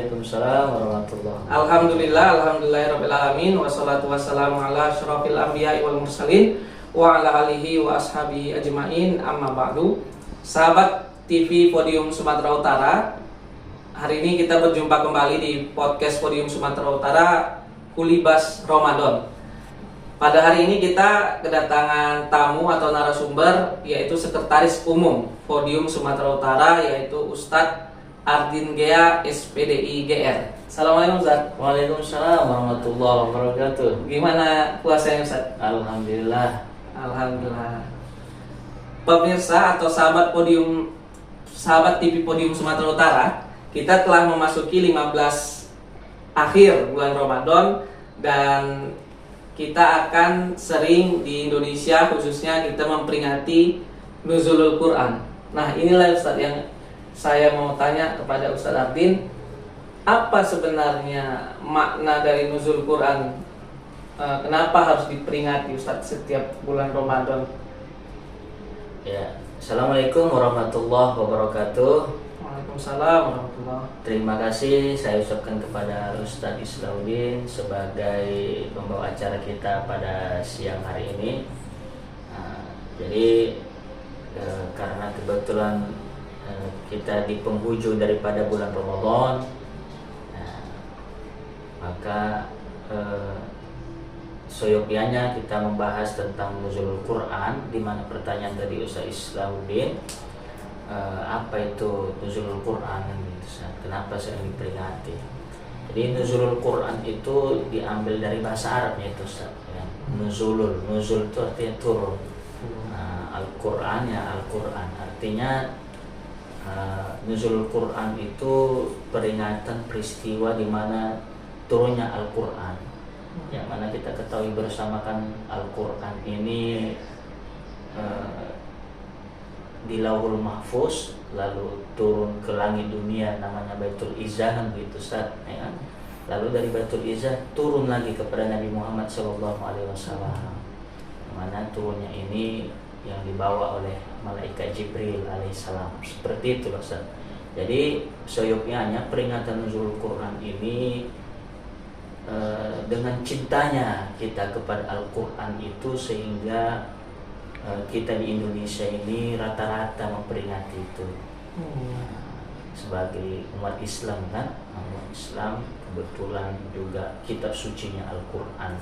Waalaikumsalam warahmatullahi wabarakatuh. Alhamdulillahirabbil alamin wassalatu wassalamu ala asyrofil anbiya'i wal mursalin wa ala alihi wa ashabihi ajmain amma ba'du. Sahabat TV Podium Sumatera Utara, hari ini kita berjumpa kembali di podcast Podium Sumatera Utara Kulibas Ramadan. Pada hari ini kita kedatangan tamu atau narasumber, yaitu Sekretaris Umum Podium Sumatera Utara, yaitu Ustadz Ardin Gea, SPDI GR. Assalamualaikum Ustaz. Waalaikumsalam warahmatullahi wabarakatuh. Gimana puasanya Ustaz? Alhamdulillah. Alhamdulillah. Pemirsa atau sahabat TV Podium Sumatera Utara, kita telah memasuki 15 akhir bulan Ramadan dan kita akan sering di Indonesia khususnya kita memperingati Nuzulul Quran. Nah, inilah Ustaz yang saya mau tanya kepada Ustaz Ardin, apa sebenarnya makna dari Nuzul Quran? Kenapa harus diperingati Ustaz setiap bulan Ramadan? Ya, Assalamualaikum warahmatullahi wabarakatuh. Waalaikumsalam warahmatullahi. Terima kasih saya ucapkan kepada Ustadz Islauddin sebagai pembawa acara kita pada siang hari ini. Jadi karena kebetulan kita di penghujung daripada bulan Ramadan, maka seyogyanya kita membahas tentang Nuzulul Quran, di mana pertanyaan tadi Ustaz Islauddin, apa itu Nuzulul Quran, kenapa sering diperingati. Jadi Nuzulul Quran itu diambil dari bahasa Arabnya itu Ustaz, ya. Nuzul itu artinya turun. Al-Quran ya Al-Quran artinya Nuzulul Quran itu peringatan peristiwa di mana turunnya Al-Quran, yang mana kita ketahui bersama kan Al-Quran ini di Lauhul Mahfuz lalu turun ke langit dunia namanya Baitul Izzah kan begitu Ustaz, ya kan? Lalu dari Baitul Izzah turun lagi kepada Nabi Muhammad SAW, yang mana turunnya ini yang dibawa oleh malaikat Jibril alaihissalam. Seperti itu Ustaz. Jadi seyogyanya peringatan Nuzulul Quran ini dengan cintanya kita kepada Al-Quran itu sehingga kita di Indonesia ini rata-rata memperingati itu. Sebagai umat Islam kan, umat Islam kebetulan juga kitab sucinya Al-Quran.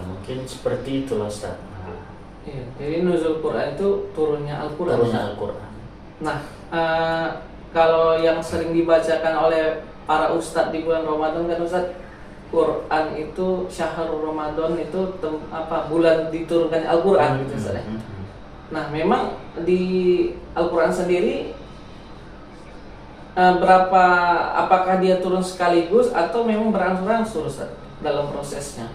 Mungkin seperti itu Ustaz. Iya, jadi Nuzul Quran itu turunnya Al-Quran. Turunnya Al-Quran. Nah, kalau yang sering dibacakan oleh para ustadz di bulan Ramadan kan Ustadz, Quran itu syahrul Ramadan itu bulan diturunkan Al-Quran gitu Ustadz. Nah, memang di Al-Quran sendiri apakah dia turun sekaligus atau memang berangsur-angsur Ustadz dalam prosesnya?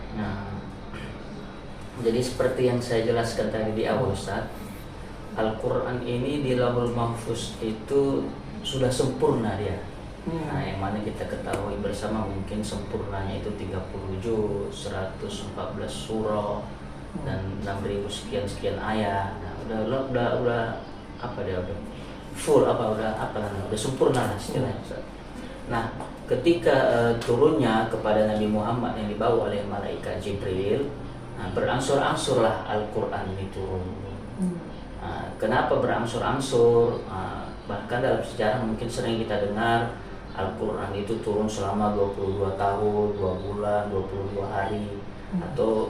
Jadi seperti yang saya jelaskan tadi di awal Ustaz, Al-Quran ini di Lauhul Mahfuz itu sudah sempurna dia. Nah, yang mana kita ketahui bersama mungkin sempurnanya itu 30 juz, 114 surah dan 6.000 sekian ayat. Nah, udah full udah sempurna lah istilahnya Ustaz. Nah, ketika turunnya kepada Nabi Muhammad yang dibawa oleh malaikat Jibril, berangsur-angsurlah Al-Quran ini turun. Kenapa berangsur-angsur? Bahkan dalam sejarah mungkin sering kita dengar Al-Quran itu turun selama 22 tahun, 2 bulan, 22 hari, atau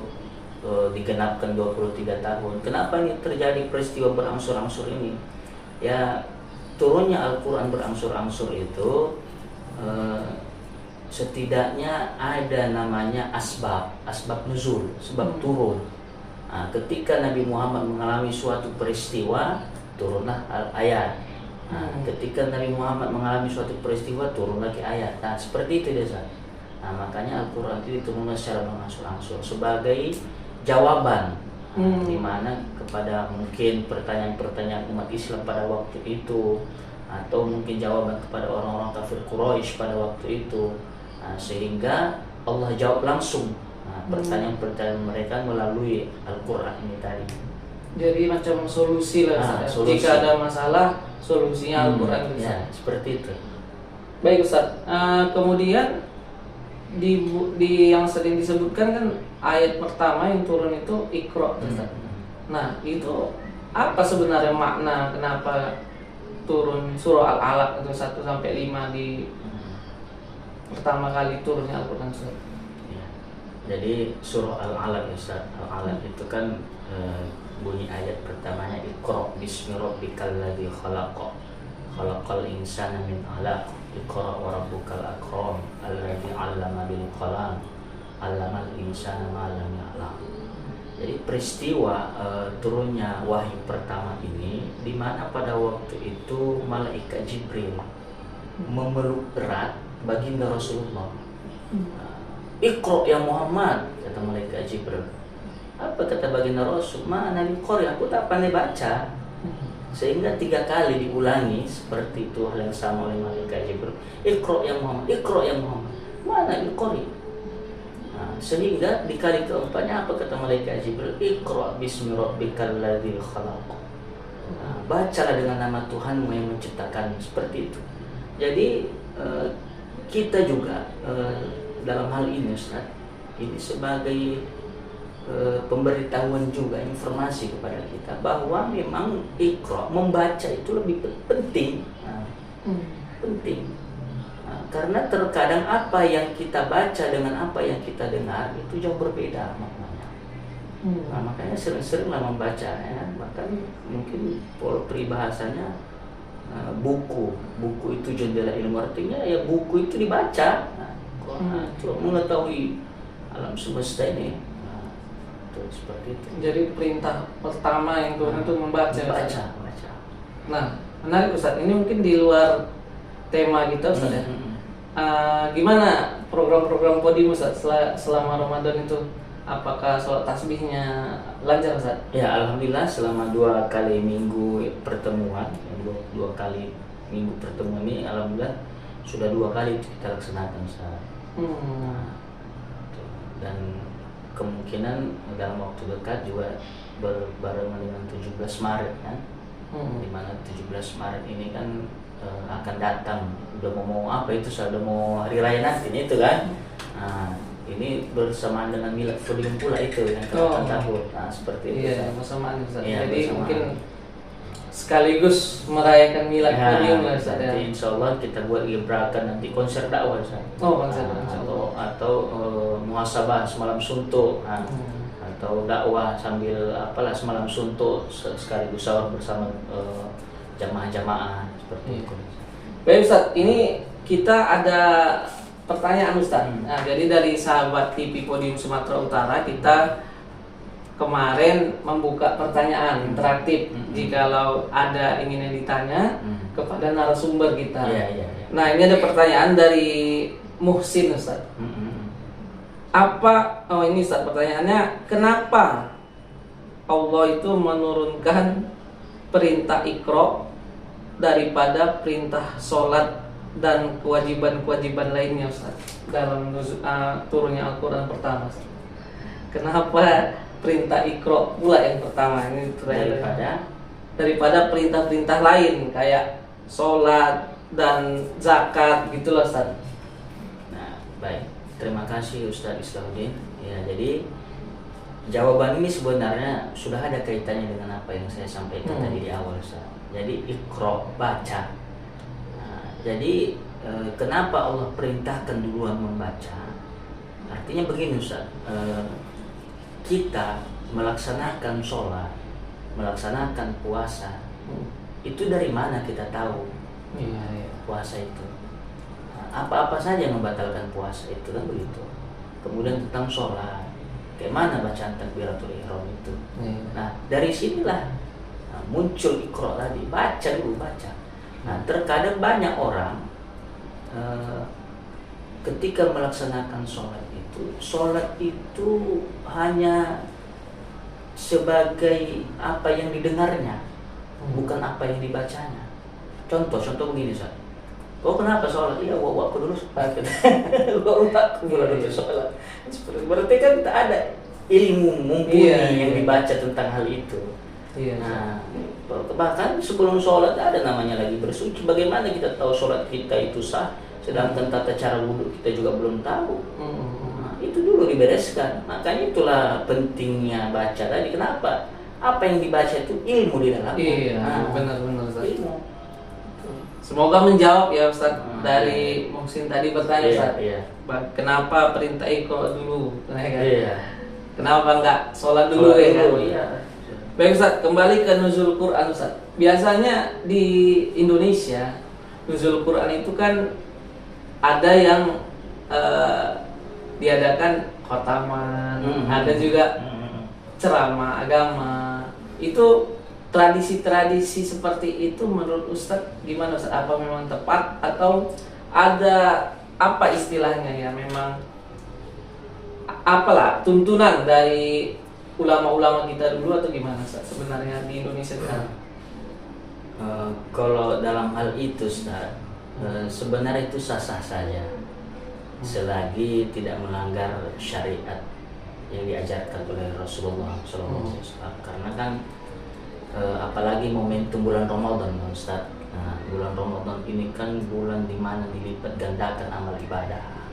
digenapkan 23 tahun. Kenapa ini terjadi peristiwa berangsur-angsur ini? Ya, turunnya Al-Quran berangsur-angsur itu setidaknya ada namanya asbab nuzul, sebab turun. Ketika Nabi Muhammad mengalami suatu peristiwa, turunlah ayat. Ketika Nabi Muhammad mengalami suatu peristiwa, turun lagi ayat. Nah, seperti itu dia. Makanya Al-Quran itu diturunkan secara berangsur-angsur sebagai jawaban, di mana kepada mungkin pertanyaan-pertanyaan umat Islam pada waktu itu, atau mungkin jawaban kepada orang-orang kafir Quraisy pada waktu itu. Sehingga Allah jawab langsung pertanyaan-pertanyaan mereka melalui Al-Quran ini tadi. Jadi macam solusi lah. Solusi. Jika ada masalah, solusinya Al-Quran. Ya, seperti itu. Baik Ustaz. Kemudian di yang sering disebutkan kan ayat pertama yang turun itu Iqra, Ustaz. Nah, itu apa sebenarnya makna kenapa turun surah Al-Alaq itu 1 sampai 5 di pertama kali turunnya Al-Qur'an, Ustaz? Ya. Jadi surah Al-Alaq, Ustaz. Al-Alaq itu kan bunyi ayat pertamanya Iqra bismi rabbikal ladzi khalaq khalaqal insana min 'alaq Iqra wa rabbukal akram alladzi 'allama bil qalam 'allamal insana ma lam ya'lam. Jadi peristiwa turunnya wahyu pertama ini di mana pada waktu itu malaikat Jibril memeluk erat baginda Rasulullah. Iqra ya Muhammad, kata malaikat Jibril. Apa kata baginda Rasul? Ma'ana biqari, aku tak pandai baca. Sehingga 3 kali diulangi seperti itu hal yang sama oleh malaikat Jibril. Iqra ya Muhammad, Iqra ya Muhammad. Mana biqari? Nah, sehingga di kali keempatnya apa kata malaikat Jibril? Iqra bismi rabbikal ladzi khalaq. Nah, bacalah dengan nama Tuhanmu yang menciptakan, seperti itu. Jadi kita juga dalam hal ini Ustaz, ini sebagai pemberitahuan juga, informasi kepada kita bahwa memang Iqra, membaca itu lebih penting. Nah, penting. Nah, karena terkadang apa yang kita baca dengan apa yang kita dengar itu jauh berbeda maknanya. Nah, makanya sering-seringlah membaca, ya. Bahkan mungkin peribahasanya buku itu jendela ilmu, artinya ya buku itu dibaca. Nah, untuk mengetahui alam semesta ini, seperti itu. Jadi perintah pertama yang turun itu membaca. Baca. Nah, menarik Ustaz. Ini mungkin di luar tema kita Ustaz ya. Gimana program-program podium Ustaz selama Ramadan itu? Apakah sholat tasbihnya lancar Ustaz? Ya, alhamdulillah selama 2 kali minggu pertemuan, 2 kali minggu pertemuan ini alhamdulillah sudah 2 kali kita laksanakan Ustaz. Dan kemungkinan dalam waktu dekat juga berbarengan dengan 17 Maret kan. Di mana 17 Maret ini kan akan datang. Udah mau apa itu, sudah mau hari raya nanti itu kan. Nah, ini bersamaan dengan milad podium pula itu yang akan tahun. Nah, seperti itu. Iya, bersamaan Ustaz. Ya, jadi bersamaan. mungkin sekaligus merayakan milad podium lah Ustaz ya. Nanti insya Allah kita buat gebrakan nanti konser dakwah Ustaz. Konser atau muhasabah semalam suntuk. Nah, atau dakwah sambil apalah semalam suntuk sekaligus sahur bersama jamaah-jamaah seperti itu. Baik Ustaz, ini kita ada pertanyaan Ustaz. Nah, jadi dari sahabat TV Podium Sumatera Utara kita kemarin membuka pertanyaan interaktif. Jikalau ada ingin yang ditanya kepada narasumber kita. Iya. Nah, ini ada pertanyaan dari Muhsin Ustaz. Ini Ustaz pertanyaannya, kenapa Allah itu menurunkan perintah Iqra daripada perintah sholat dan kewajiban-kewajiban lainnya Ustaz dalam turunnya Al-Quran pertama Ustaz? Kenapa perintah Iqra pula yang pertama ini daripada perintah-perintah lain kayak sholat dan zakat gitu loh Ustaz? Nah, baik. Terima kasih Ustaz Islahuddin. Ya, jadi jawaban ini sebenarnya sudah ada kaitannya dengan apa yang saya sampaikan tadi di awal Ustaz. Jadi Iqra, baca. Nah, jadi kenapa Allah perintahkan duluan membaca? Artinya begini Ustaz, kita melaksanakan sholat, melaksanakan puasa, itu dari mana kita tahu puasa itu? Apa-apa saja yang membatalkan puasa itu kan begitu. Kemudian tentang sholat, kayak mana bacaan takbiratul ihram itu. Nah, dari sinilah muncul Iqra tadi, baca dulu, baca. Nah, terkadang banyak orang ketika melaksanakan sholat itu hanya sebagai apa yang didengarnya, bukan apa yang dibacanya. Contoh begini Ustaz. Oh, kenapa sholat? Iya, aku dulu sholat. Aku dulu sholat. Berarti kan tak ada ilmu mumpuni yang dibaca tentang hal itu. Nah, bahkan sebelum sholat ada namanya lagi bersuci. Bagaimana kita tahu sholat kita itu sah? sedangkan tata cara wudhu kita juga belum tahu. Nah, itu dulu dibereskan. Makanya itulah pentingnya baca tadi. Kenapa? Apa yang dibaca itu ilmu di dalamnya. Iya, benar-benar Ustaz. Ilmu. Semoga menjawab ya Ustaz dari Muhsin tadi bertanya Ustaz. Iya. Kenapa perintah Iqra dulu? Ya kan? Iya. Kenapa enggak sholat dulu ya kan? Iya. Baik Ustaz, kembali ke nuzul Quran Ustaz. Biasanya di Indonesia nuzul Quran itu kan ada yang diadakan khotaman, ada juga ceramah agama. Itu tradisi-tradisi seperti itu menurut Ustadz gimana Ustadz? Apa memang tepat atau ada apa istilahnya ya memang apalah tuntunan dari ulama-ulama kita dulu atau gimana Ustadz sebenarnya di Indonesia sekarang? Kalau dalam hal itu Ustadz, sebenarnya itu sah-sah saja selagi tidak melanggar syariat yang diajarkan oleh Rasulullah SAW. Karena kan apalagi momentum bulan Ramadan Ustaz. Nah, bulan Ramadan ini kan bulan dimana dilipat gandakan amal ibadah.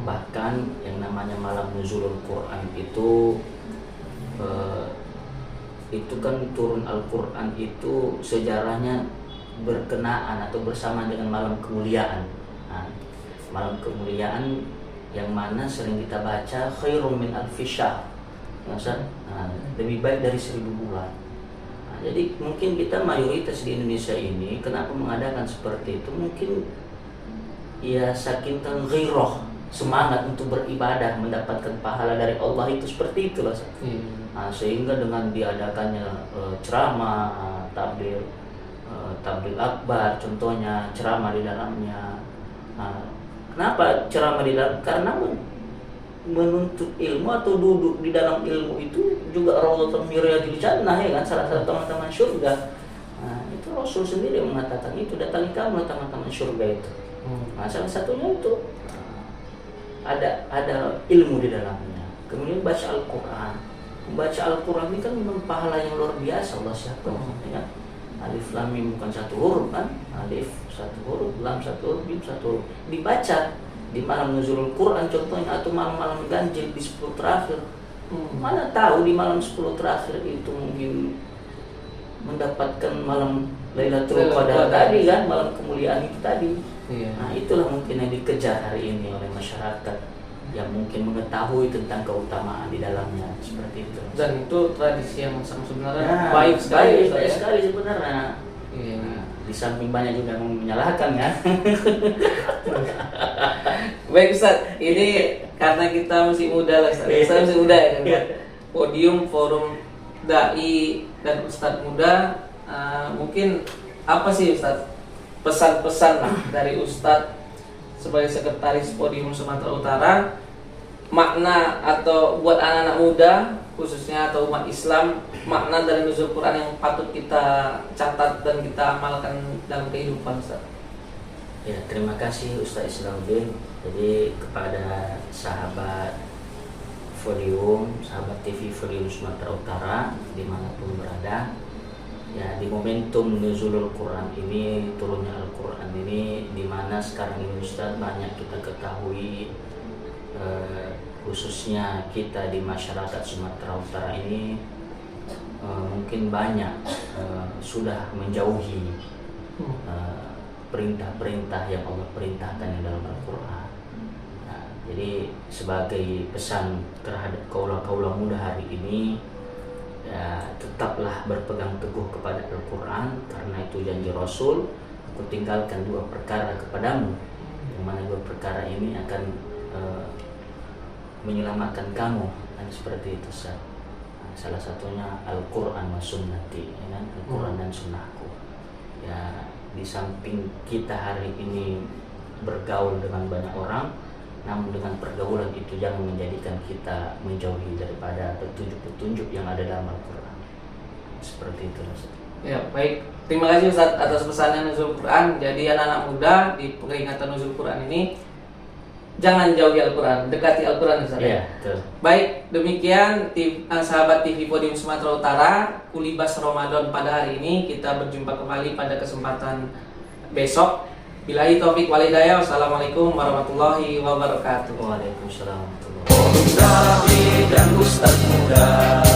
Bahkan yang namanya malam nuzulul Quran itu kan turun Al-Quran itu sejarahnya berkenaan atau bersama dengan malam kemuliaan. Nah, malam kemuliaan yang mana sering kita baca khairum min alfi syahr. Lebih baik dari 1000 bulan. Jadi mungkin kita mayoritas di Indonesia ini kenapa mengadakan seperti itu, mungkin ya saking ghirah, semangat untuk beribadah mendapatkan pahala dari Allah itu seperti itulah. Sehingga dengan diadakannya ceramah, tabligh akbar contohnya, ceramah di dalamnya. Kenapa ceramah di dalam? Karena menuntut ilmu atau duduk di dalam ilmu itu juga Raudhatun min Riyadil Jannah, ya kan, salah satu teman-teman surga. Nah, itu Rasul sendiri mengatakan itu, datangi kamu teman-teman surga itu. Nah, salah satunya itu ada ilmu di dalamnya. Kemudian baca Al-Quran. Membaca Al-Quran ini kan memang pahala yang luar biasa Allah siapkan. Ya. Alif Lam Mim bukan satu huruf kan? Alif satu huruf, Lam satu huruf, Mim satu huruf. Dibaca di malam nuzulul Quran contohnya, atau malam-malam ganjil di 10 terakhir. Mana tahu di malam 10 terakhir itu mungkin mendapatkan malam Lailatul Qadar tadi kan, malam kemuliaan itu tadi. Nah, itulah mungkin yang dikejar hari ini oleh masyarakat yang mungkin mengetahui tentang keutamaan di dalamnya seperti itu. Dan itu tradisi yang sebenarnya baik sekali. Baik sekali sebenarnya. Di samping banyak juga yang menyalahkan kan. Baik Ustaz, ini karena kita masih muda lah Ustaz. Kita masih muda ya kan. Podium forum dai dan Ustaz muda, mungkin apa sih Ustaz pesan-pesan lah dari Ustaz sebagai sekretaris Podium Sumatera Utara, makna atau buat anak-anak muda khususnya atau umat Islam, makna dari nuzul Quran yang patut kita catat dan kita amalkan dalam kehidupan Ustaz. Ya, terima kasih Ustaz Islamuddin. Jadi kepada sahabat Podium, sahabat TV Podium Sumatera Utara dimanapun berada, ya di momentum nuzulul Quran ini, turunnya Al-Quran ini, dimana sekarang ini Ustaz banyak kita ketahui, khususnya kita di masyarakat Sumatera Utara ini mungkin banyak sudah menjauhi perintah-perintah yang Allah perintahkan di dalam Al-Quran. Nah, jadi sebagai pesan terhadap kaula-kaula muda hari ini, ya tetaplah berpegang teguh kepada Al-Quran, karena itu janji Rasul, aku tinggalkan 2 perkara kepadamu, yang mana 2 perkara ini akan menyelamatkan kamu, dan seperti itu Ustaz. Salah satunya Al-Quran wa sunnati, ya kan? Al-Quran dan sunnahku. Ya, di samping kita hari ini bergaul dengan banyak orang, namun dengan pergaulan itu jangan menjadikan kita menjauhi daripada petunjuk-petunjuk yang ada dalam Al-Quran. Seperti itu Ustaz. Ya, baik. Terima kasih Ustaz atas pesannya nuzul Quran. Jadi anak-anak muda di peringatan nuzul Quran ini jangan jauhi Al-Quran, dekati Al-Quran Ustaz. Iya, betul. Baik, demikian sahabat TV Podium Sumatera Utara, Kulibas Ramadan pada hari ini. Kita berjumpa kembali pada kesempatan besok. Billahi taufik wal hidayah. Wassalamualaikum warahmatullahi wabarakatuh. Waalaikumsalam warahmatullahi wabarakatuh. Nabi dan Ustaz Muda.